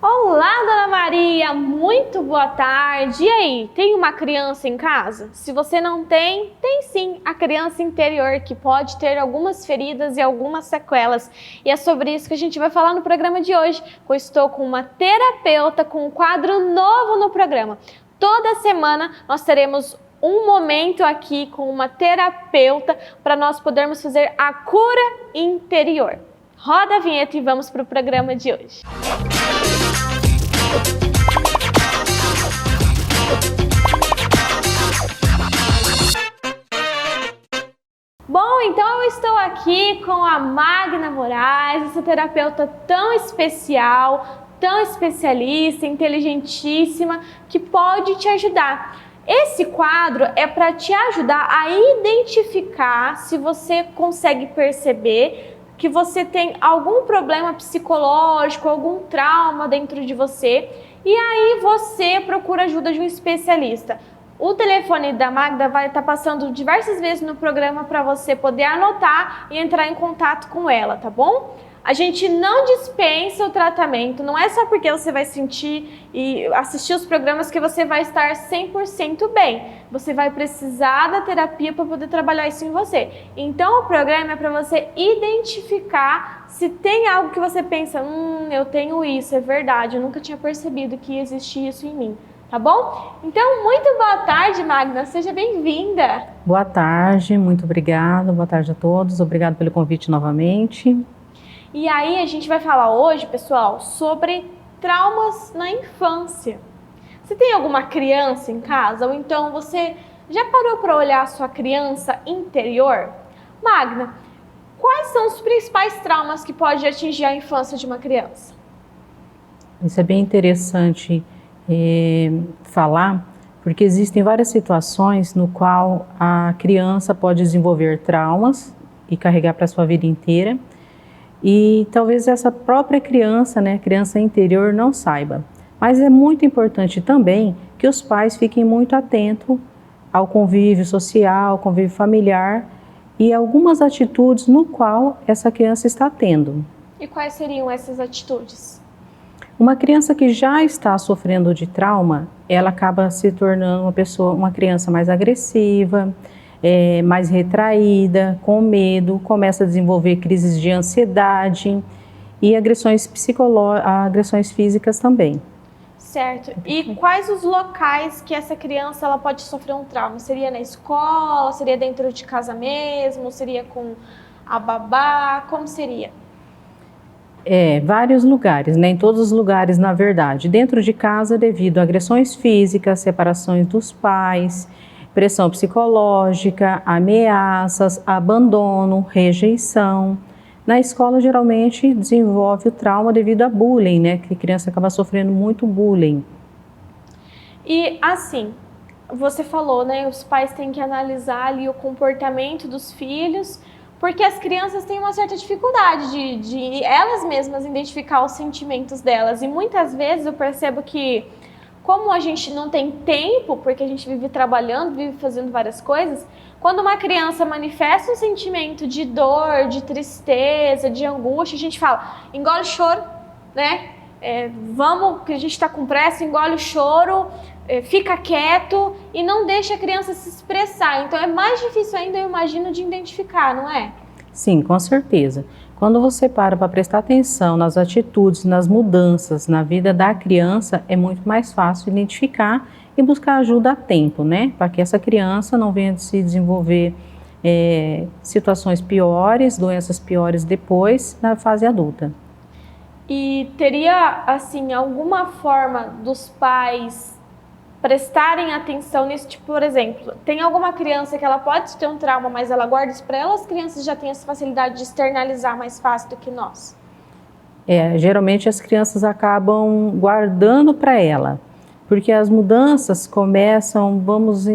Olá, Dona Maria, muito boa tarde. E aí, tem uma criança em casa? Se você não tem, tem sim a criança interior, que pode ter algumas feridas e algumas sequelas. E é sobre isso que a gente vai falar no programa de hoje. Eu estou com uma terapeuta com um quadro novo no programa. Toda semana nós teremos um momento aqui com uma terapeuta para nós podermos fazer a cura interior. Roda a vinheta e vamos para o programa de hoje. Bom, então eu estou aqui com a Magna Moraes, essa terapeuta tão especial, tão especialista, inteligentíssima, que pode te ajudar. Esse quadro é para te ajudar a identificar se você consegue perceber que você tem algum problema psicológico, algum trauma dentro de você, e aí você procura ajuda de um especialista. O telefone da Magda vai estar passando diversas vezes no programa para você poder anotar e entrar em contato com ela, tá bom? A gente não dispensa o tratamento, não é só porque você vai sentir e assistir os programas que você vai estar 100% bem. Você vai precisar da terapia para poder trabalhar isso em você. Então o programa é para você identificar se tem algo que você pensa, eu tenho isso, é verdade, eu nunca tinha percebido que existia isso em mim. Tá bom? Então, muito boa tarde, Magna. Seja bem-vinda. Boa tarde, muito obrigada. Boa tarde a todos. Obrigado pelo convite novamente. E aí, a gente vai falar hoje, pessoal, sobre traumas na infância. Você tem alguma criança em casa? Ou então você já parou para olhar a sua criança interior? Magna, quais são os principais traumas que podem atingir a infância de uma criança? Isso é bem interessante falar, porque existem várias situações no qual a criança pode desenvolver traumas e carregar para a sua vida inteira, e talvez essa própria criança, né, criança interior, não saiba. Mas é muito importante também que os pais fiquem muito atentos ao convívio social, convívio familiar e algumas atitudes no qual essa criança está tendo. E quais seriam essas atitudes? Uma criança que já está sofrendo de trauma, ela acaba se tornando uma criança mais agressiva, mais retraída, com medo, começa a desenvolver crises de ansiedade e agressões físicas também. Certo. E quais os locais que essa criança ela pode sofrer um trauma? Seria na escola? Seria dentro de casa mesmo? Seria com a babá? Como seria? Vários lugares, né? Em todos os lugares, na verdade. Dentro de casa, devido a agressões físicas, separações dos pais, pressão psicológica, ameaças, abandono, rejeição. Na escola, geralmente, desenvolve o trauma devido a bullying, né? Que a criança acaba sofrendo muito bullying. E assim, você falou, né? Os pais têm que analisar ali o comportamento dos filhos, porque as crianças têm uma certa dificuldade de elas mesmas identificar os sentimentos delas. E muitas vezes eu percebo que, como a gente não tem tempo, porque a gente vive trabalhando, vive fazendo várias coisas, quando uma criança manifesta um sentimento de dor, de tristeza, de angústia, a gente fala, engole o choro, né? Vamos, que a gente está com pressa, engole o choro, fica quieto e não deixa a criança se expressar. Então é mais difícil ainda, eu imagino, de identificar, não é? Sim, com certeza. Quando você para prestar atenção nas atitudes, nas mudanças na vida da criança, é muito mais fácil identificar e buscar ajuda a tempo, né? Para que essa criança não venha de se desenvolver situações piores, doenças piores depois, na fase adulta. E teria, assim, alguma forma dos pais prestarem atenção nisso? Tipo, por exemplo, tem alguma criança que ela pode ter um trauma, mas ela guarda isso para ela, as crianças já têm essa facilidade de externalizar mais fácil do que nós? Geralmente as crianças acabam guardando para ela, porque as mudanças começam, vamos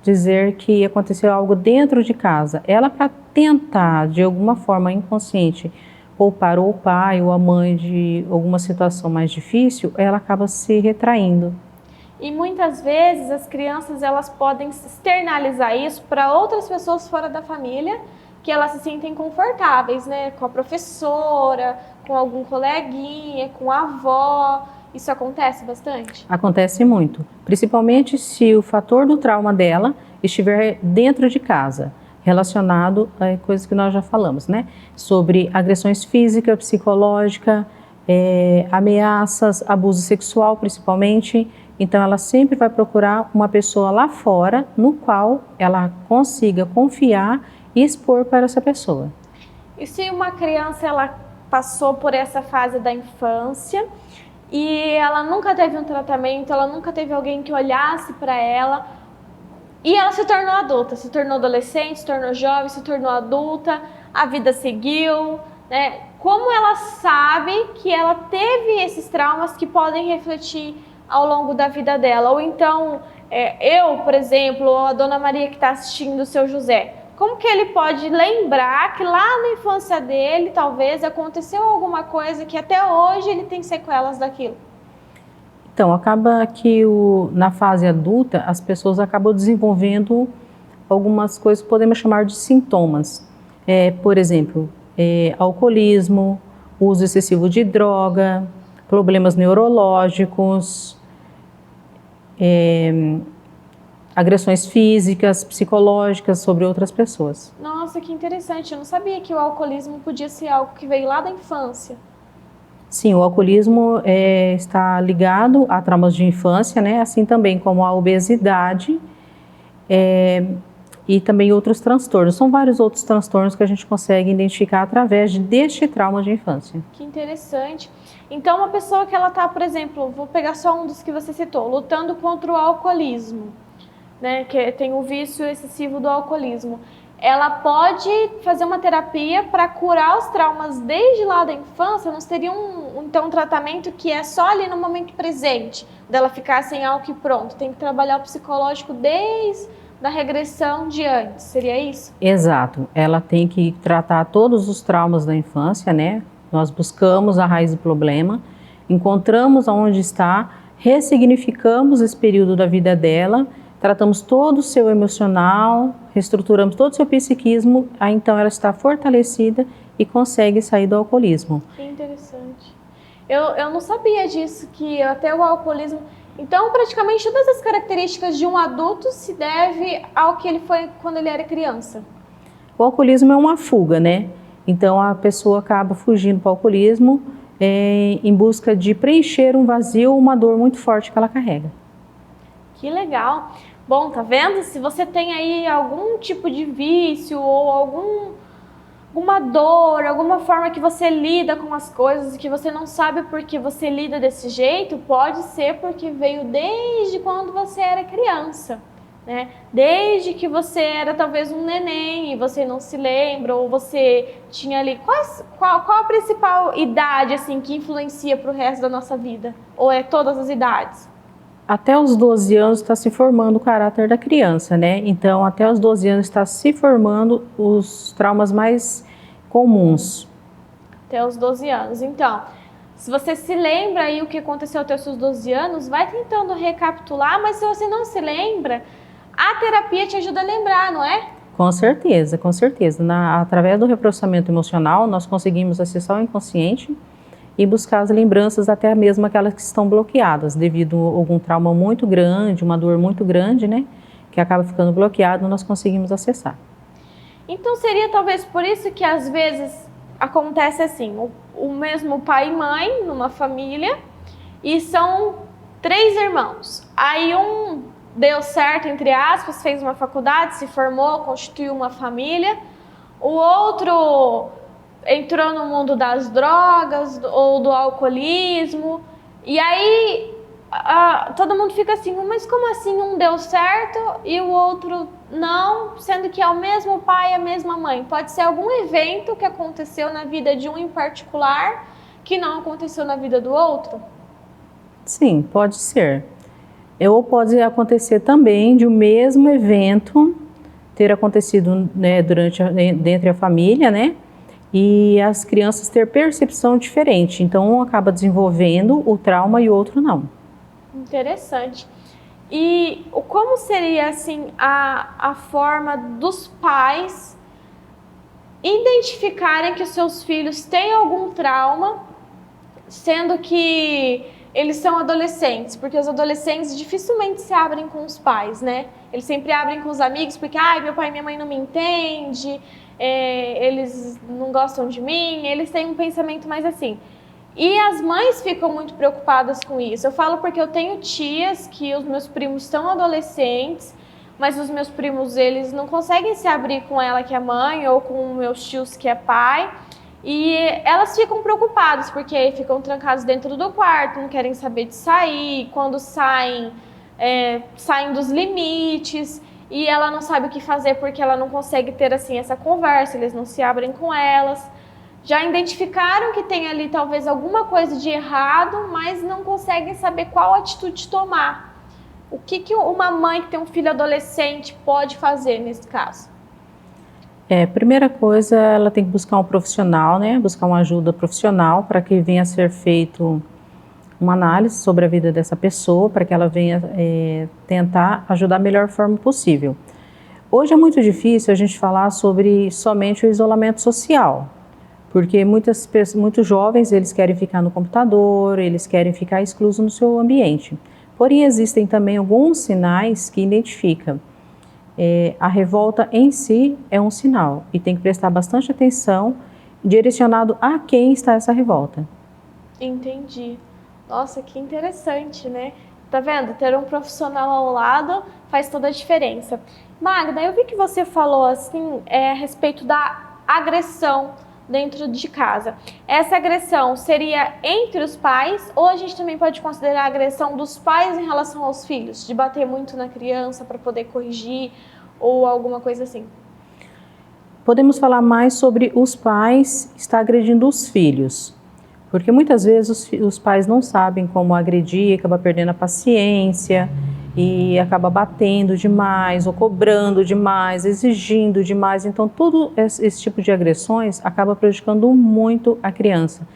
dizer que aconteceu algo dentro de casa. Ela, para tentar, de alguma forma inconsciente, poupar ou o pai ou a mãe de alguma situação mais difícil, ela acaba se retraindo. E muitas vezes as crianças elas podem externalizar isso para outras pessoas fora da família, que elas se sentem confortáveis, né? Com a professora, com algum coleguinha, com a avó. Isso acontece bastante? Acontece muito, principalmente se o fator do trauma dela estiver dentro de casa, relacionado a coisas que nós já falamos, né? Sobre agressões físicas, psicológicas, ameaças, abuso sexual principalmente. Então ela sempre vai procurar uma pessoa lá fora no qual ela consiga confiar e expor para essa pessoa. E se uma criança ela passou por essa fase da infância e ela nunca teve um tratamento, ela nunca teve alguém que olhasse para ela e ela se tornou adulta, se tornou adolescente, se tornou jovem, se tornou adulta, a vida seguiu, né? Como ela sabe que ela teve esses traumas que podem refletir ao longo da vida dela? Ou então, eu, por exemplo, ou a Dona Maria que está assistindo o seu José, como que ele pode lembrar que lá na infância dele, talvez, aconteceu alguma coisa que até hoje ele tem sequelas daquilo? Então, acaba que na fase adulta, as pessoas acabam desenvolvendo algumas coisas que podemos chamar de sintomas. Por exemplo, alcoolismo, uso excessivo de droga, problemas neurológicos, agressões físicas, psicológicas sobre outras pessoas. Nossa, que interessante. Eu não sabia que o alcoolismo podia ser algo que veio lá da infância. Sim, o alcoolismo está ligado a traumas de infância, né? Assim também como a obesidade e também outros transtornos. São vários outros transtornos que a gente consegue identificar através deste trauma de infância. Que interessante. Então, uma pessoa que ela está, por exemplo, vou pegar só um dos que você citou, lutando contra o alcoolismo, né, que tem o vício excessivo do alcoolismo, ela pode fazer uma terapia para curar os traumas desde lá da infância? Não seria então um tratamento que é só ali no momento presente, dela ficar sem álcool e pronto? Tem que trabalhar o psicológico desde a regressão de antes, seria isso? Exato, ela tem que tratar todos os traumas da infância, né? Nós buscamos a raiz do problema, encontramos aonde está, ressignificamos esse período da vida dela, tratamos todo o seu emocional, reestruturamos todo o seu psiquismo, aí então ela está fortalecida e consegue sair do alcoolismo. Que interessante. Eu não sabia disso, que até o alcoolismo... Então, praticamente todas as características de um adulto se deve ao que ele foi quando ele era criança. O alcoolismo é uma fuga, né? Então a pessoa acaba fugindo para o alcoolismo em busca de preencher um vazio, uma dor muito forte que ela carrega. Que legal! Bom, tá vendo? Se você tem aí algum tipo de vício ou alguma dor, alguma forma que você lida com as coisas e que você não sabe por que você lida desse jeito, pode ser porque veio desde quando você era criança, né? Desde que você era talvez um neném e você não se lembra, ou você tinha ali... Qual a principal idade assim, que influencia para o resto da nossa vida? Ou é todas as idades? Até os 12 anos está se formando o caráter da criança, né? Então, até os 12 anos está se formando os traumas mais comuns. Até os 12 anos. Então, se você se lembra aí o que aconteceu até os seus 12 anos, vai tentando recapitular, mas se você não se lembra, a terapia te ajuda a lembrar, não é? Com certeza, com certeza. Através do reprocessamento emocional, nós conseguimos acessar o inconsciente e buscar as lembranças, até mesmo aquelas que estão bloqueadas, devido a algum trauma muito grande, uma dor muito grande, né? Que acaba ficando bloqueado, nós conseguimos acessar. Então seria talvez por isso que às vezes acontece assim, o mesmo pai e mãe numa família e são 3 irmãos. Aí um deu certo, entre aspas, fez uma faculdade, se formou, constituiu uma família. O outro entrou no mundo das drogas ou do alcoolismo. E aí todo mundo fica assim, mas como assim um deu certo e o outro não, sendo que é o mesmo pai e a mesma mãe? Pode ser algum evento que aconteceu na vida de um em particular que não aconteceu na vida do outro? Sim, pode ser. Ou pode acontecer também de o mesmo evento ter acontecido, né, dentro da família, né? E as crianças ter percepção diferente. Então, um acaba desenvolvendo o trauma e o outro não. Interessante. E como seria assim a forma dos pais identificarem que os seus filhos têm algum trauma, sendo que eles são adolescentes, porque os adolescentes dificilmente se abrem com os pais, né? Eles sempre abrem com os amigos, porque meu pai e minha mãe não me entendem, eles não gostam de mim, eles têm um pensamento mais assim. E as mães ficam muito preocupadas com isso. Eu falo porque eu tenho tias que os meus primos são adolescentes, mas os meus primos, eles não conseguem se abrir com ela que é mãe ou com meus tios que é pai. E elas ficam preocupadas porque ficam trancados dentro do quarto, não querem saber de sair. Quando saem, saem dos limites e ela não sabe o que fazer porque ela não consegue ter assim essa conversa, eles não se abrem com elas. Já identificaram que tem ali talvez alguma coisa de errado, mas não conseguem saber qual atitude tomar. O que uma mãe que tem um filho adolescente pode fazer nesse caso? Primeira coisa, ela tem que buscar um profissional, né? Buscar uma ajuda profissional para que venha a ser feito uma análise sobre a vida dessa pessoa, para que ela venha tentar ajudar da melhor forma possível. Hoje é muito difícil a gente falar sobre somente o isolamento social, porque muitos jovens, eles querem ficar no computador, eles querem ficar exclusos no seu ambiente. Porém, existem também alguns sinais que identificam. A revolta em si é um sinal e tem que prestar bastante atenção direcionado a quem está essa revolta. Entendi. Nossa, que interessante, né? Tá vendo? Ter um profissional ao lado faz toda a diferença. Magda, eu vi que você falou assim a respeito da agressão dentro de casa. Essa agressão seria entre os pais ou a gente também pode considerar a agressão dos pais em relação aos filhos? De bater muito na criança para poder corrigir ou alguma coisa assim? Podemos falar mais sobre os pais estar agredindo os filhos. Porque muitas vezes os pais não sabem como agredir, acaba perdendo a paciência e acaba batendo demais ou cobrando demais, exigindo demais. Então, todo esse tipo de agressões acaba prejudicando muito a criança.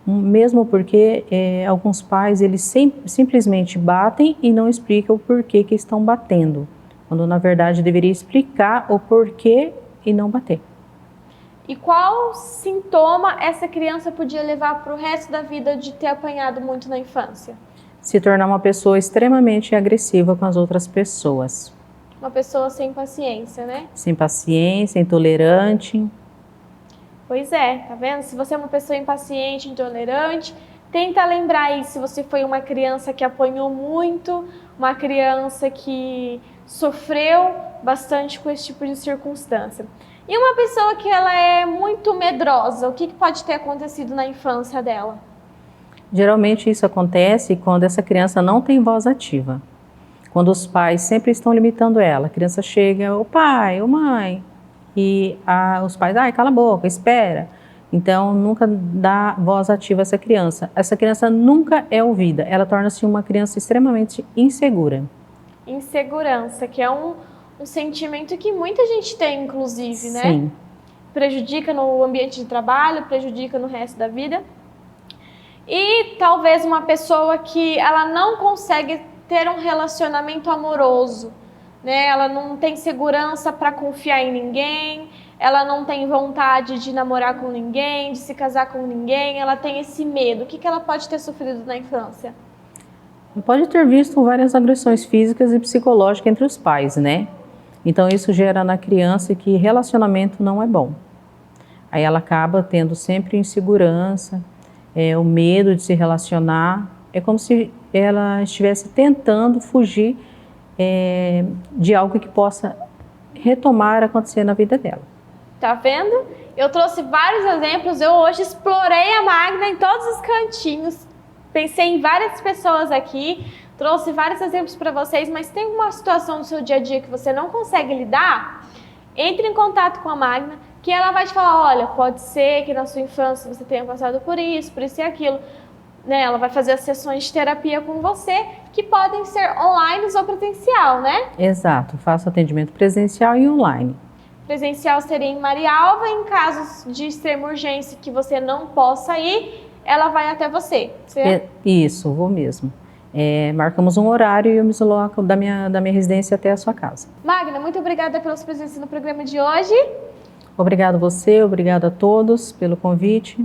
Mesmo porque alguns pais, eles simplesmente batem e não explicam o porquê que estão batendo. Quando, na verdade, deveria explicar o porquê e não bater. E qual sintoma essa criança podia levar para o resto da vida de ter apanhado muito na infância? Se tornar uma pessoa extremamente agressiva com as outras pessoas. Uma pessoa sem paciência, né? Sem paciência, intolerante. Pois é, tá vendo? Se você é uma pessoa impaciente, intolerante, tenta lembrar aí se você foi uma criança que apanhou muito, uma criança que sofreu bastante com esse tipo de circunstância. E uma pessoa que ela é muito medrosa, o que pode ter acontecido na infância dela? Geralmente isso acontece quando essa criança não tem voz ativa. Quando os pais sempre estão limitando ela. A criança chega, o pai, o mãe, e os pais, cala a boca, espera. Então nunca dá voz ativa a essa criança. Essa criança nunca é ouvida, ela torna-se uma criança extremamente insegura. Insegurança, que é um sentimento que muita gente tem, inclusive, né? Sim. Prejudica no ambiente de trabalho, prejudica no resto da vida. E talvez uma pessoa que ela não consegue ter um relacionamento amoroso, né? Ela não tem segurança para confiar em ninguém, ela não tem vontade de namorar com ninguém, de se casar com ninguém, ela tem esse medo. O que ela pode ter sofrido na infância? Pode ter visto várias agressões físicas e psicológicas entre os pais, né? Então isso gera na criança que relacionamento não é bom. Aí ela acaba tendo sempre insegurança, o medo de se relacionar. É como se ela estivesse tentando fugir de algo que possa retomar acontecer na vida dela. Tá vendo? Eu trouxe vários exemplos, eu hoje explorei a Magna em todos os cantinhos. Pensei em várias pessoas aqui, trouxe vários exemplos para vocês, mas tem uma situação no seu dia a dia que você não consegue lidar? Entre em contato com a Magna, que ela vai te falar, olha, pode ser que na sua infância você tenha passado por isso e aquilo. Né? Ela vai fazer as sessões de terapia com você, que podem ser online ou presencial, né? Exato, faço atendimento presencial e online. Presencial seria em Marialva, em casos de extrema urgência que você não possa ir, ela vai até você, certo? Isso, vou mesmo. Marcamos um horário e eu me desloco da minha residência até a sua casa. Magna, muito obrigada pela sua presença no programa de hoje. Obrigado você, obrigado a todos pelo convite.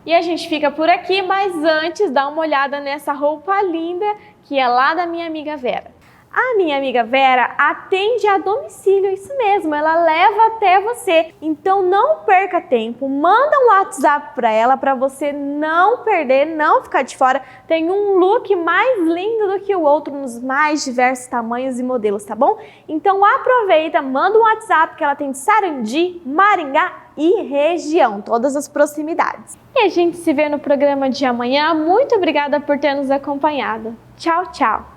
E a gente fica por aqui, mas antes dá uma olhada nessa roupa linda que é lá da minha amiga Vera. A minha amiga Vera atende a domicílio, isso mesmo, ela leva até você. Então não perca tempo, manda um WhatsApp para ela para você não perder, não ficar de fora. Tem um look mais lindo do que o outro nos mais diversos tamanhos e modelos, tá bom? Então aproveita, manda um WhatsApp que ela tem de Sarandi, Maringá e região, todas as proximidades. E a gente se vê no programa de amanhã. Muito obrigada por ter nos acompanhado. Tchau, tchau!